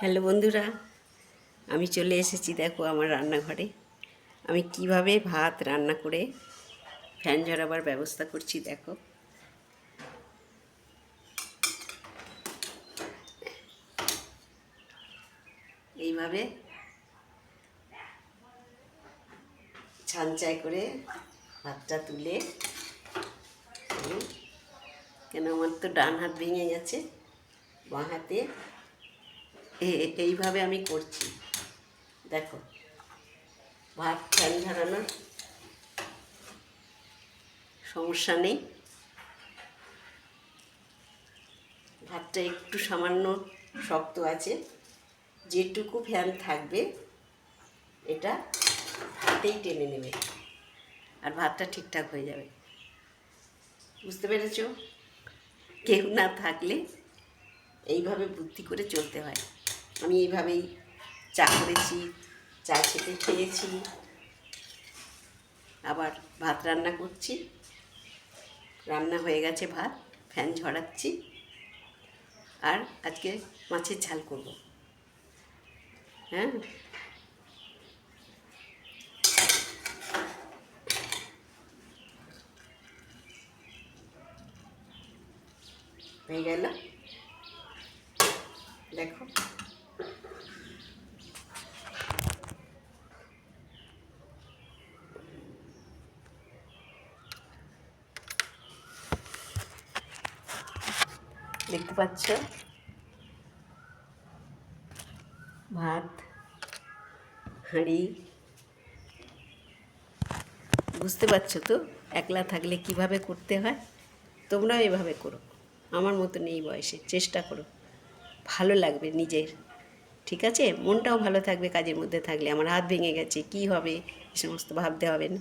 Hello বন্ধুরা, আমি চলে এসেছি। দেখো আমার রান্নাঘরে আমি কিভাবে ভাত রান্না করে ফ্যান ঝরাবার ব্যবস্থা করছি। দেখো, এইভাবে ছানচাই করে ভাতটা তুলে, কেন আমার তো ডান হাত ভেঙে গেছে, বাঁ হাতে এইভাবে আমি করছি। দেখো, ভাত ফ্যান ঝরানোর সমস্যা নেই। ভাতটা একটু সামান্য শক্ত আছে, যেটুকু ফ্যান থাকবে এটা হাতেই টেনে নেবে আর ভাতটা ঠিকঠাক হয়ে যাবে। বুঝতে পেরেছ? কেউ না থাকলে এইভাবে বুদ্ধি করে চলতে হয়। আমি এইভাবেই চা করেছি, চা খেতে খেয়েছি, আবার ভাত রান্না করছি। রান্না হয়ে গেছে ভাত, ফ্যান ঝরাচ্ছি, আর আজকে মাছের ঝাল করব। হ্যাঁ, হয়ে গেল। দেখো, দেখতে পাচ্ছ ভাত হাঁড়ি। বুঝতে পারছো তো একলা থাকলে কিভাবে করতে হয়? তোমরাও এভাবে করো, আমার মতন এই বয়সে চেষ্টা করো, ভালো লাগবে নিজের। ঠিক আছে, মনটাও ভালো থাকবে কাজের মধ্যে থাকলে। আমার হাত ভেঙে গেছে, কি হবে এ সমস্ত ভাবতে হবে না।